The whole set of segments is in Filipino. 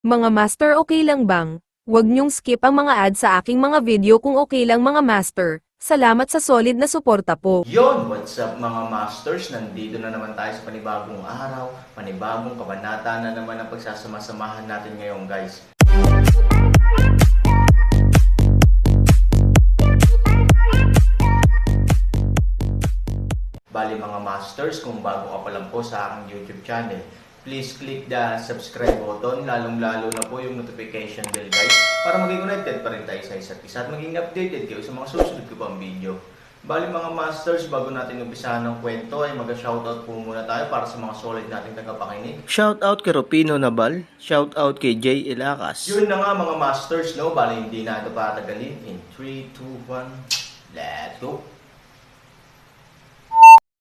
Mga master, okay lang bang? Huwag niyong skip ang mga ads sa aking mga video kung okay lang mga master. Salamat sa solid na suporta po. Yon, what's up mga masters? Nandito na naman tayo sa panibagong araw, panibagong kabanata na naman ang pagsasama-samahan natin ngayon guys. Bali mga masters, kung bago ka pa lang po sa aking YouTube channel, please click the subscribe button, lalong-lalo na po yung notification bell guys, para maging connected pa rin tayo sa isa't isa at maging updated kayo sa mga susunod ko pang video. Bali mga masters, bago natin umpisahan ng kwento ay mag-shoutout po muna tayo para sa mga solid nating tagapakinig. Shoutout kay Rupino Nabal, shoutout kay Jay Ilacas. Yun na nga mga masters, no? Bali hindi na ito patagalin. In 3, 2, 1, let's go!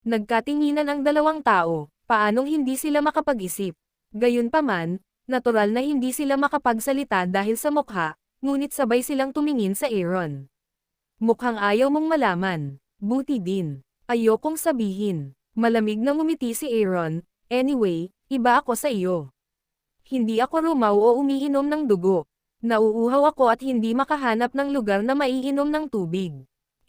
Nagkatinginan ang dalawang tao, paanong hindi sila makapag-isip? Gayunpaman, natural na hindi sila makapagsalita dahil sa mukha, ngunit sabay silang tumingin sa Aaron. Mukhang ayaw mong malaman. Buti din. Ayokong sabihin. Malamig na ngumiti si Aaron. Anyway, iba ako sa iyo. Hindi ako rumaw o umiinom ng dugo. Nauuhaw ako at hindi makahanap ng lugar na maiinom ng tubig.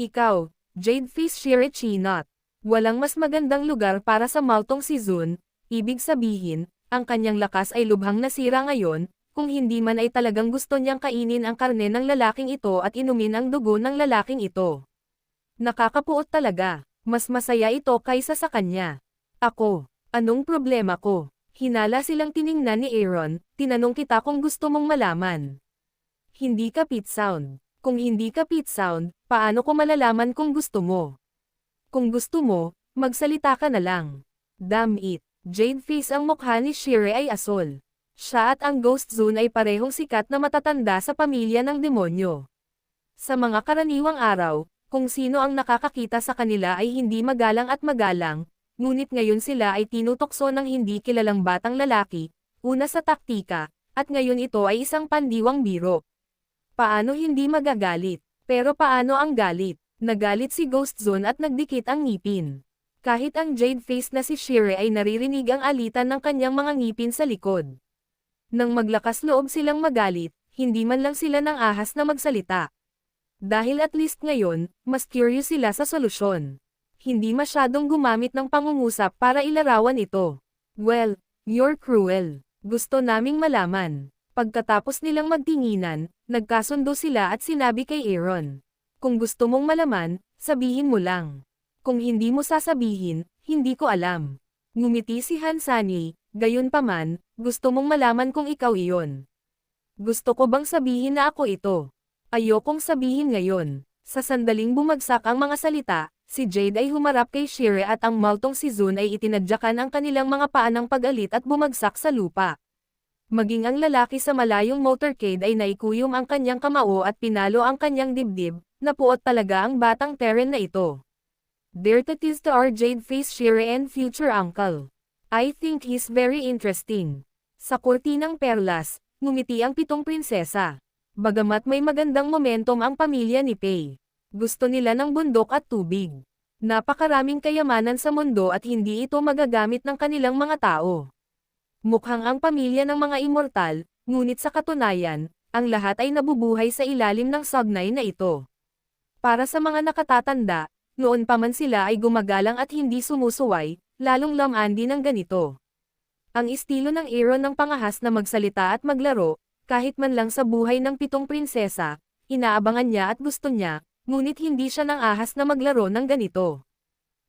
Ikaw, Jadefish Shirichinot. Walang mas magandang lugar para sa maltong si Zun, ibig sabihin, ang kanyang lakas ay lubhang nasira ngayon, kung hindi man ay talagang gusto niyang kainin ang karne ng lalaking ito at inumin ang dugo ng lalaking ito. Nakakapuot talaga, mas masaya ito kaysa sa kanya. Ako, anong problema ko? Hinala silang tiningnan ni Aaron, tinanong kita kung gusto mong malaman. Hindi ka pit sound. Kung hindi ka pit sound, paano ko malalaman kung gusto mo? Kung gusto mo, magsalita ka na lang. Damn it, Jadefish ang mukha ni Shire ay asol. Siya at ang Ghost Zone ay parehong sikat na matatanda sa pamilya ng demonyo. Sa mga karaniwang araw, kung sino ang nakakakita sa kanila ay hindi magalang at magalang, ngunit ngayon sila ay tinutokso ng hindi kilalang batang lalaki, una sa taktika, at ngayon ito ay isang pandiwang biro. Paano hindi magagalit? Pero paano ang galit? Nagalit si Ghost Zone at nagdikit ang ngipin. Kahit ang Jadefish na si Shire ay naririnig ang alitan ng kanyang mga ngipin sa likod. Nang maglakas loob silang magalit, hindi man lang sila nang ahas na magsalita. Dahil at least ngayon, mas curious sila sa solusyon. Hindi masyadong gumamit ng pangungusap para ilarawan ito. Well, you're cruel. Gusto naming malaman. Pagkatapos nilang magtinginan, nagkasundo sila at sinabi kay Aaron. Kung gusto mong malaman, sabihin mo lang. Kung hindi mo sasabihin, hindi ko alam. Ngumiti si Hansani, gayunpaman, gusto mong malaman kung ikaw iyon. Gusto ko bang sabihin na ako ito? Ayokong sabihin ngayon. Sa sandaling bumagsak ang mga salita, si Jade ay humarap kay Shire at ang maltong si Zun ay itinadyakan ang kanilang mga paa ng pag-alit at bumagsak sa lupa. Maging ang lalaki sa malayong motorcade ay naikuyom ang kanyang kamao at pinalo ang kanyang dibdib, napuot talaga ang batang Terran na ito. Dear to our Jadefish Shire and future uncle. I think he's very interesting. Sa kurtinang perlas, ngumiti ang pitong prinsesa. Bagamat may magandang momentum ang pamilya ni Pei. Gusto nila ng bundok at tubig. Napakaraming kayamanan sa mundo at hindi ito magagamit ng kanilang mga tao. Mukhang ang pamilya ng mga immortal, ngunit sa katunayan, ang lahat ay nabubuhay sa ilalim ng sagnay na ito. Para sa mga nakatatanda, noon pa man sila ay gumagalang at hindi sumusuway, lalong laman din ng ganito. Ang estilo ng Aaron ng pangahas na magsalita at maglaro, kahit man lang sa buhay ng pitong prinsesa, inaabangan niya at gusto niya, ngunit hindi siya nang ahas na maglaro ng ganito.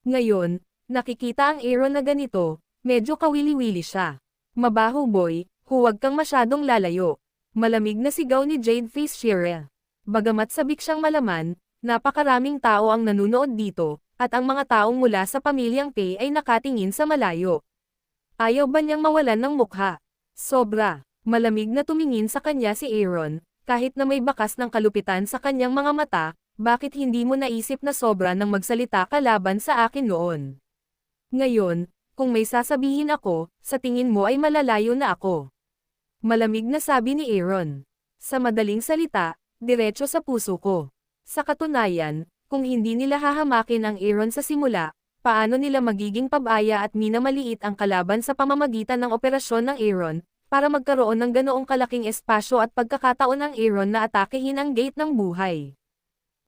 Ngayon, nakikita ang Aaron na ganito, medyo kawili-wili siya. Mabaho boy, huwag kang masyadong lalayo. Malamig na sigaw ni Jadefish Shire. Bagamat sabik siyang malaman, napakaraming tao ang nanunood dito, at ang mga taong mula sa pamilyang Pei ay nakatingin sa malayo. Ayaw ba niyang mawalan ng mukha? Sobra. Malamig na tumingin sa kanya si Aaron, kahit na may bakas ng kalupitan sa kanyang mga mata, bakit hindi mo naisip na sobra nang magsalita ka laban sa akin noon? Ngayon, kung may sasabihin ako, sa tingin mo ay malalayo na ako. Malamig na sabi ni Aaron. Sa madaling salita, diretso sa puso ko. Sa katunayan, kung hindi nila hahamakin ang Aaron sa simula, paano nila magiging pabaya at minamaliit ang kalaban sa pamamagitan ng operasyon ng Aaron, para magkaroon ng ganoong kalaking espasyo at pagkakataon ng Aaron na atakehin ang gate ng buhay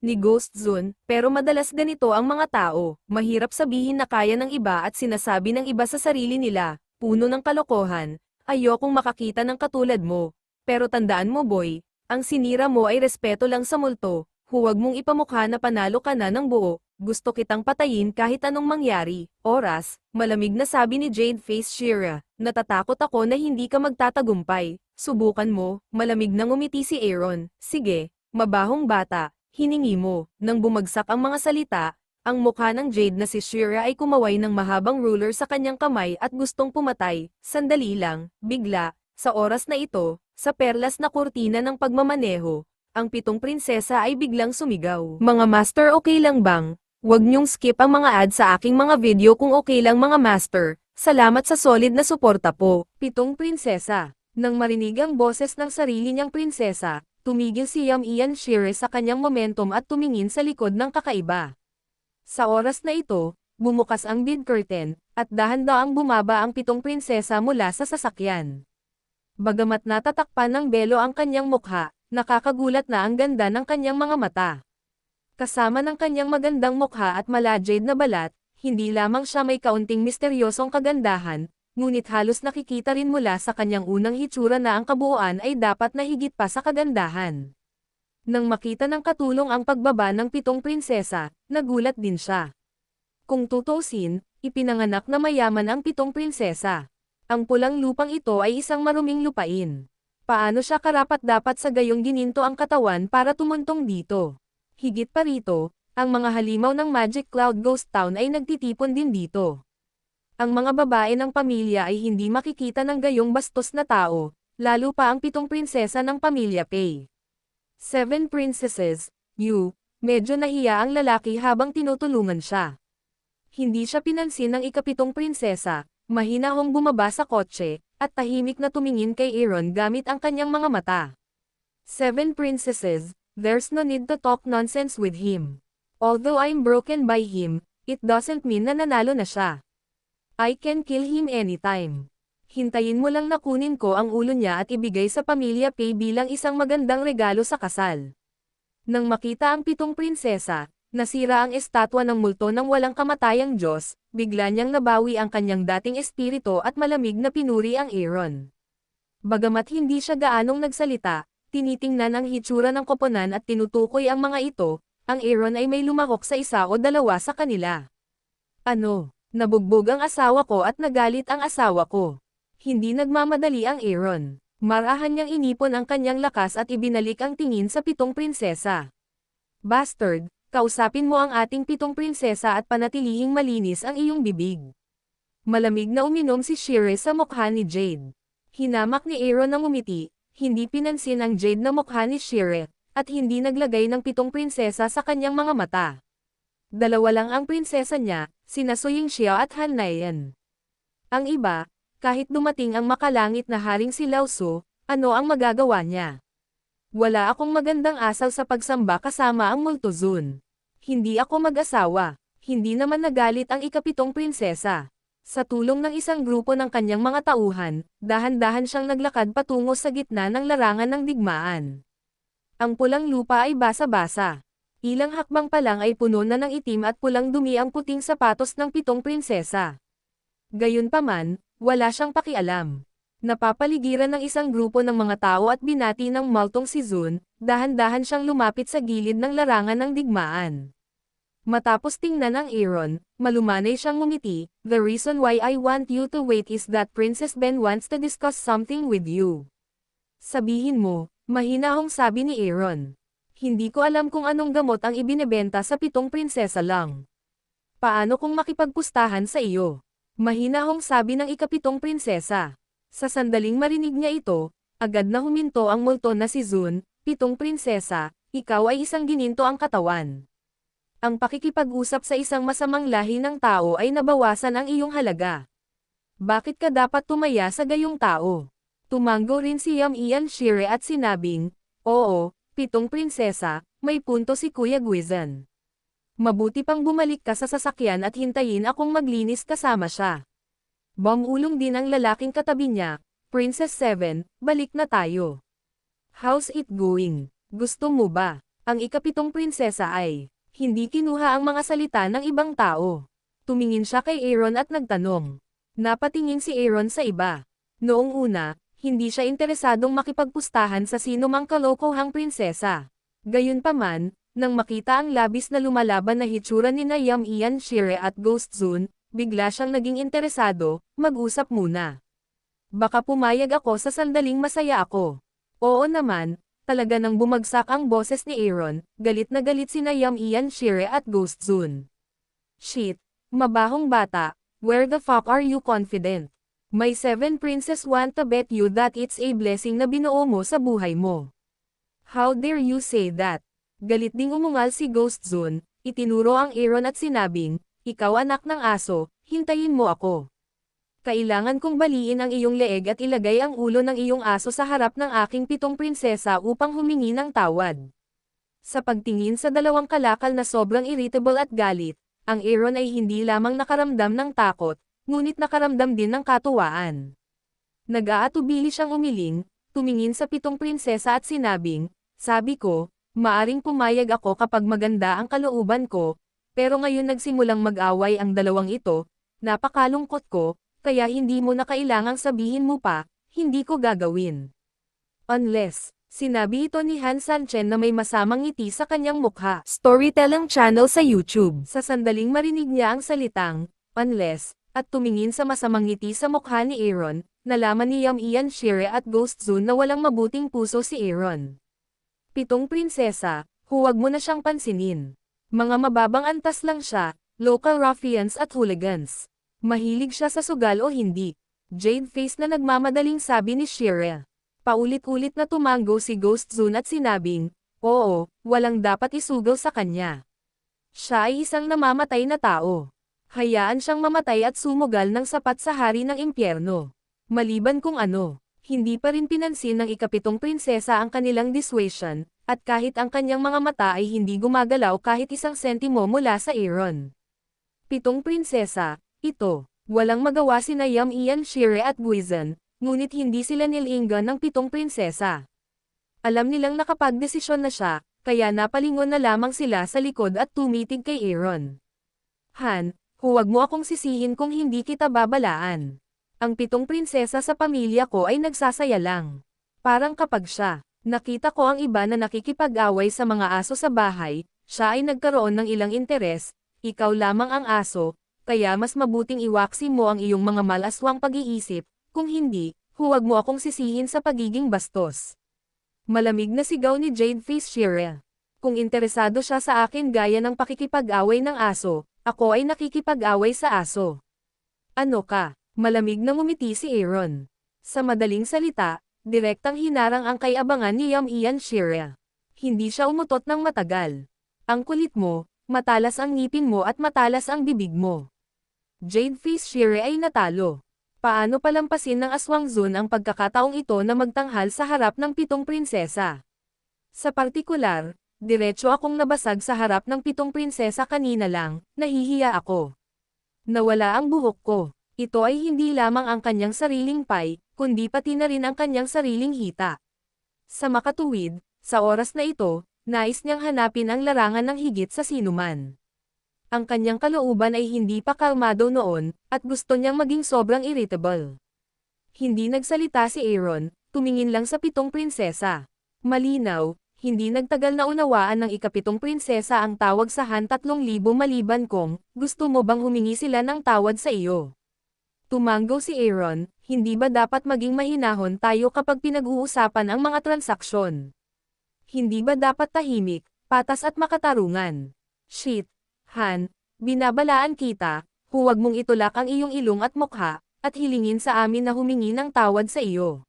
ni Ghost Zone, pero madalas ganito ang mga tao, mahirap sabihin na kaya ng iba at sinasabi ng iba sa sarili nila, puno ng kalokohan, ayokong makakita ng katulad mo. Pero tandaan mo boy, ang sinira mo ay respeto lang sa multo, huwag mong ipamukha na panalo ka na ng buo, gusto kitang patayin kahit anong mangyari. Oras, malamig na sabi ni Jade Face Shira, natatakot ako na hindi ka magtatagumpay, subukan mo, malamig na ngumiti si Aaron, sige, mabahong bata. Hiningi mo, nang bumagsak ang mga salita, ang mukha ng Jade na si Shira ay kumaway ng mahabang ruler sa kanyang kamay at gustong pumatay, sandali lang, bigla, sa oras na ito, sa perlas na kurtina ng pagmamaneho, ang 7 prinsesa ay biglang sumigaw. Mga master okay lang bang? Huwag niyong skip ang mga ads sa aking mga video kung okay lang mga master, salamat sa solid na suporta po. 7 prinsesa, nang marinig ang boses ng sarili niyang prinsesa, tumigil si Ian Shire sa kanyang momentum at tumingin sa likod ng kakaiba. Sa oras na ito, bumukas ang bid curtain, at dahan-daang bumaba ang 7 prinsesa mula sa sasakyan. Bagamat natatakpan ng belo ang kanyang mukha, nakakagulat na ang ganda ng kanyang mga mata. Kasama ng kanyang magandang mukha at mala-jade na balat, hindi lamang siya may kaunting misteryosong kagandahan, ngunit halos nakikita rin mula sa kanyang unang hitsura na ang kabuuan ay dapat na higit pa sa kagandahan. Nang makita ng katulong ang pagbaba ng 7 prinsesa, nagulat din siya. Kung tutuusin, ipinanganak na mayaman ang 7 prinsesa. Ang pulang lupang ito ay isang maruming lupain. Paano siya karapat-dapat sa gayong gininto ang katawan para tumuntong dito? Higit pa rito, ang mga halimaw ng Magic Cloud Ghost Town ay nagtitipon din dito. Ang mga babae ng pamilya ay hindi makikita ng gayong bastos na tao, lalo pa ang 7 prinsesa ng pamilya Pei. 7 princesses, medyo nahiya ang lalaki habang tinutulungan siya. Hindi siya pinansin ng ika-7 prinsesa, mahinahong bumaba sa kotse, at tahimik na tumingin kay Aaron gamit ang kanyang mga mata. 7 princesses, there's no need to talk nonsense with him. Although I'm broken by him, it doesn't mean na nanalo na siya. I can kill him anytime. Hintayin mo lang na kunin ko ang ulo niya at ibigay sa pamilya Pei bilang isang magandang regalo sa kasal. Nang makita ang 7 prinsesa, nasira ang estatwa ng multo ng walang kamatayang Diyos, bigla niyang nabawi ang kanyang dating espiritu at malamig na pinuri ang Aaron. Bagamat hindi siya gaanong nagsalita, tinitingnan ang hitsura ng koponan at tinutukoy ang mga ito, ang Aaron ay may lumahok sa isa o dalawa sa kanila. Ano? Nabugbog ang asawa ko at nagalit ang asawa ko. Hindi nagmamadali ang Aaron. Marahan niyang inipon ang kanyang lakas at ibinalik ang tingin sa 7 prinsesa. Bastard, kausapin mo ang ating 7 prinsesa at panatilihing malinis ang iyong bibig. Malamig na uminom si Shire sa mukha ni Jade. Hinamak ni Aaron ang umiti, hindi pinansin ang Jade na mukha ni Shire, at hindi naglagay ng 7 prinsesa sa kanyang mga mata. Dalawa lang ang prinsesa niya, sina Suying Xiao at Han Nayan. Ang iba, kahit dumating ang makalangit na haring si Lao Su, ano ang magagawa niya? Wala akong magandang asal sa pagsamba kasama ang Multozun. Hindi ako mag-asawa, hindi naman nagalit ang ika-7 prinsesa. Sa tulong ng isang grupo ng kanyang mga tauhan, dahan-dahan siyang naglakad patungo sa gitna ng larangan ng digmaan. Ang pulang lupa ay basa-basa. Ilang hakbang pa lang ay puno na ng itim at pulang dumi ang puting sapatos ng 7 prinsesa. Gayunpaman, wala siyang pakialam. Napapaligiran ng isang grupo ng mga tao at binati ng multong si Zun, dahan-dahan siyang lumapit sa gilid ng larangan ng digmaan. Matapos tingnan ng Aaron, malumanay siyang ngumiti, "The reason why I want you to wait is that Princess Ben wants to discuss something with you." Sabihin mo, mahinahong sabi ni Aaron. Hindi ko alam kung anong gamot ang ibinebenta sa 7 prinsesa lang. Paano kung makipagpustahan sa iyo? Mahinahong sabi ng ika-7 prinsesa. Sa sandaling marinig niya ito, agad na huminto ang multo na si Zun, 7 prinsesa, ikaw ay isang gininto ang katawan. Ang pakikipag-usap sa isang masamang lahi ng tao ay nabawasan ang iyong halaga. Bakit ka dapat tumaya sa gayong tao? Tumango rin si Ian Shire at sinabing, oo, 7 prinsesa, may punto si Kuya Guizan. Mabuti pang bumalik ka sa sasakyan at hintayin akong maglinis kasama siya. Bumulong din ang lalaking katabi niya, Princess 7, balik na tayo. How's it going? Gusto mo ba? Ang ikapitong prinsesa ay, hindi kinuha ang mga salita ng ibang tao. Tumingin siya kay Aaron at nagtanong. Napatingin si Aaron sa iba. Noong una, hindi siya interesadong makipagpustahan sa sino mang kalokohang prinsesa. Gayunpaman, nang makita ang labis na lumalaban na hitsura ni Yam Ian Shire at Ghost Zone, bigla siyang naging interesado. Mag-usap muna. Baka pumayag ako sa sandaling masaya ako. Oo naman, talaga nang bumagsak ang boses ni Aaron, galit na galit sina Yam Ian Shire at Ghost Zone. Shit, mabahong bata, where the fuck are you confident? My 7 princess want to bet you that it's a blessing na binuo mo sa buhay mo. How dare you say that? Galit ding umungal si Ghost Zone, itinuro ang Aaron at sinabing, ikaw anak ng aso, hintayin mo ako. Kailangan kong baliin ang iyong leeg at ilagay ang ulo ng iyong aso sa harap ng aking 7 prinsesa upang humingi ng tawad. Sa pagtingin sa dalawang kalakal na sobrang irritable at galit, ang Aaron ay hindi lamang nakaramdam ng takot, ngunit nakaramdam din ng katuwaan. Nag-aatubili siyang umiling, tumingin sa 7 prinsesa at sinabing, sabi ko, maaring pumayag ako kapag maganda ang kalooban ko, pero ngayon nagsimulang mag-away ang dalawang ito, napakalungkot ko, kaya hindi mo na kailangang sabihin mo pa, hindi ko gagawin. Unless, sinabi ito ni Han Sanchen na may masamang ngiti sa kanyang mukha. Storytelling channel sa YouTube. Sa sandaling marinig niya ang salitang, unless, at tumingin sa masamang ngiti sa mukha ni Aaron, nalaman ni Yam Ian Shire at Ghost Zone na walang mabuting puso si Aaron. 7 prinsesa, huwag mo na siyang pansinin. Mga mababang antas lang siya, local ruffians at hooligans. Mahilig siya sa sugal o hindi. Jade face na nagmamadaling sabi ni Shire. Paulit-ulit na tumango si Ghost Zone at sinabing, oo, walang dapat isugal sa kanya. Siya ay isang namamatay na tao. Hayaan siyang mamatay at sumugal ng sapat sa hari ng impyerno. Maliban kung ano, hindi pa rin pinansin ng ikapitong prinsesa ang kanilang dissuasion, at kahit ang kanyang mga mata ay hindi gumagalaw kahit isang sentimo mula sa Aaron. 7 prinsesa, ito, walang magawa sina Yam Ian Shire at Guizan, ngunit hindi sila nilinggan ng 7 prinsesa. Alam nilang nakapagdesisyon na siya, kaya napalingon na lamang sila sa likod at tumitig kay Aaron. Han, huwag mo akong sisihin kung hindi kita babalaan. Ang 7 prinsesa sa pamilya ko ay nagsasaya lang. Parang kapag siya, nakita ko ang iba na nakikipag-away sa mga aso sa bahay, siya ay nagkaroon ng ilang interes, ikaw lamang ang aso, kaya mas mabuting iwaksi mo ang iyong mga malaswang pag-iisip, kung hindi, huwag mo akong sisihin sa pagiging bastos. Malamig na sigaw ni Jade Face Shire. Kung interesado siya sa akin gaya ng pakikipag-away ng aso, ako ay nakikipag-away sa aso. Ano ka? Malamig na ngumiti si Aaron. Sa madaling salita, direktang hinarang ang kay-abangan ni Yam Ian Shire. Hindi siya umutot ng matagal. Ang kulit mo, matalas ang ngipin mo at matalas ang bibig mo. Jade Face Shire ay natalo. Paano palampasin ng Aswang Zone ang pagkakataong ito na magtanghal sa harap ng 7 prinsesa? Sa partikular, diretso akong nabasag sa harap ng 7 prinsesa kanina lang, nahihiya ako. Nawala ang buhok ko. Ito ay hindi lamang ang kanyang sariling pay, kundi pati na rin ang kanyang sariling hita. Sa makatuwid, sa oras na ito, nais niyang hanapin ang larangan ng higit sa sinuman. Ang kanyang kalooban ay hindi pa kalmado noon, at gusto niyang maging sobrang irritable. Hindi nagsalita si Aaron, tumingin lang sa 7 prinsesa. Malinaw, hindi nagtagal na unawaan ng ikapitong prinsesa ang tawag sa Han 3,000 maliban kung, gusto mo bang humingi sila ng tawad sa iyo? Tumango si Aaron, hindi ba dapat maging mahinahon tayo kapag pinag-uusapan ang mga transaksyon? Hindi ba dapat tahimik, patas at makatarungan? Shit, Han, binabalaan kita, huwag mong itulak ang iyong ilong at mukha, at hilingin sa amin na humingi ng tawad sa iyo.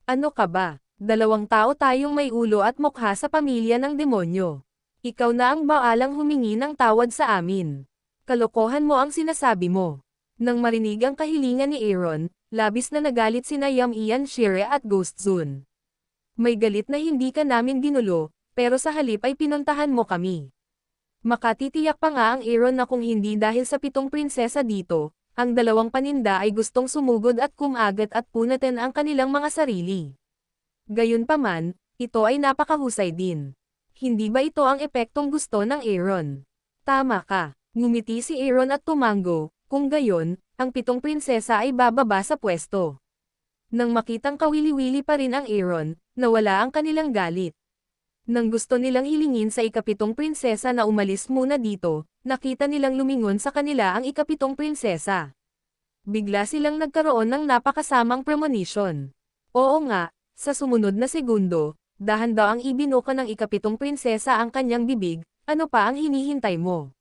Ano ka ba? 2 tao tayong may ulo at mukha sa pamilya ng demonyo. Ikaw na ang baalang humingi ng tawad sa amin. Kalokohan mo ang sinasabi mo. Nang marinig ang kahilingan ni Aaron, labis na nagalit sina Yam Ian Shire at Ghost Zone. May galit na hindi ka namin ginulo, pero sa halip ay pinuntahan mo kami. Makatitiyak pa nga ang Aaron na kung hindi dahil sa 7 prinsesa dito, Ang dalawang paninda ay gustong sumugod at kumagat at punatin ang kanilang mga sarili. Gayunpaman, ito ay napakahusay din. Hindi ba ito ang epektong gusto ng Aaron? Tama ka. Ngumiti si Aaron at tumango, kung gayon, ang 7 prinsesa ay bababa sa pwesto. Nang makitang kawili-wili pa rin ang Aaron, nawala ang kanilang galit. Nang gusto nilang hilingin sa ika-7 prinsesa na umalis muna dito, nakita nilang lumingon sa kanila ang ika-7 prinsesa. Bigla silang nagkaroon ng napakasamang premonition. Oo nga, sa sumunod na segundo, dahan daw ang ibinuka ng ika-7 prinsesa ang kanyang bibig, ano pa ang hinihintay mo?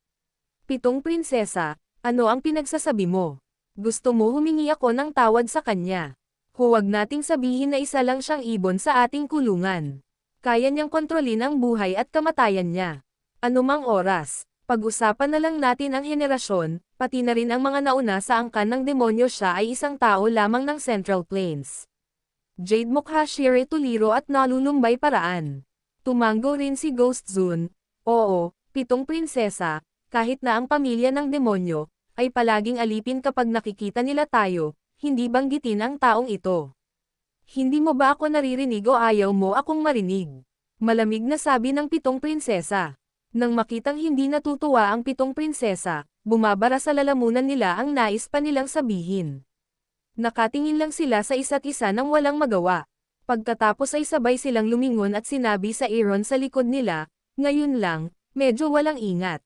7 prinsesa, ano ang pinagsasabi mo? Gusto mo humingi ako ng tawad sa kanya? Huwag nating sabihin na isa lang siyang ibon sa ating kulungan. Kaya niyang kontrolin ang buhay at kamatayan niya. Anumang oras, pag-usapan na lang natin ang henerasyon, pati na rin ang mga nauna sa angkan ng demonyo. Siya ay isang tao lamang ng Central Plains. Jade mukha Shire tuliro at nalulumbay paraan. Tumango rin si Ghost Zone. Oo, 7 prinsesa, kahit na ang pamilya ng demonyo, ay palaging alipin kapag nakikita nila tayo, hindi banggitin ang taong ito. Hindi mo ba ako naririnig o ayaw mo akong marinig? Malamig na sabi ng 7 prinsesa. Nang makitang hindi natutuwa ang 7 prinsesa, bumabara sa lalamunan nila ang nais pa nilang sabihin. Nakatingin lang sila sa isa't isa nang walang magawa. Pagkatapos ay sabay silang lumingon at sinabi sa Aaron sa likod nila, ngayon lang, medyo walang ingat.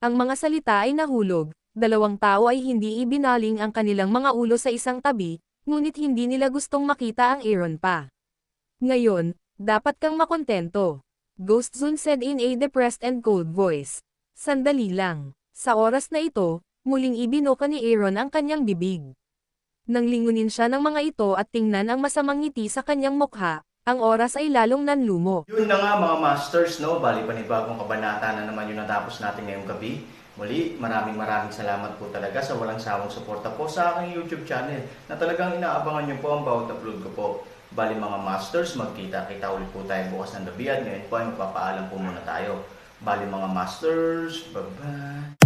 Ang mga salita ay nahulog, 2 tao ay hindi ibinaling ang kanilang mga ulo sa isang tabi, ngunit hindi nila gustong makita ang Aaron pa. Ngayon, dapat kang makontento. Ghost Zone said in a depressed and cold voice. Sandali lang. Sa oras na ito, muling ibinuka ni Aaron ang kanyang bibig. Nang lingunin siya ng mga ito at tingnan ang masamang ngiti sa kanyang mukha, ang oras ay lalong nanlumo. Yun na nga mga masters, no? Bali panibagong kabanata na naman yung natapos natin ngayong gabi. Muli, maraming salamat po talaga sa walang sawang suporta po sa aking YouTube channel na talagang inaabangan nyo po ang bawat upload ko po. Bali mga masters, magkita-kita ulit po tayo bukas ng gabi at ngayon po ay magpapaalam po muna tayo. Bali mga masters, bye-bye!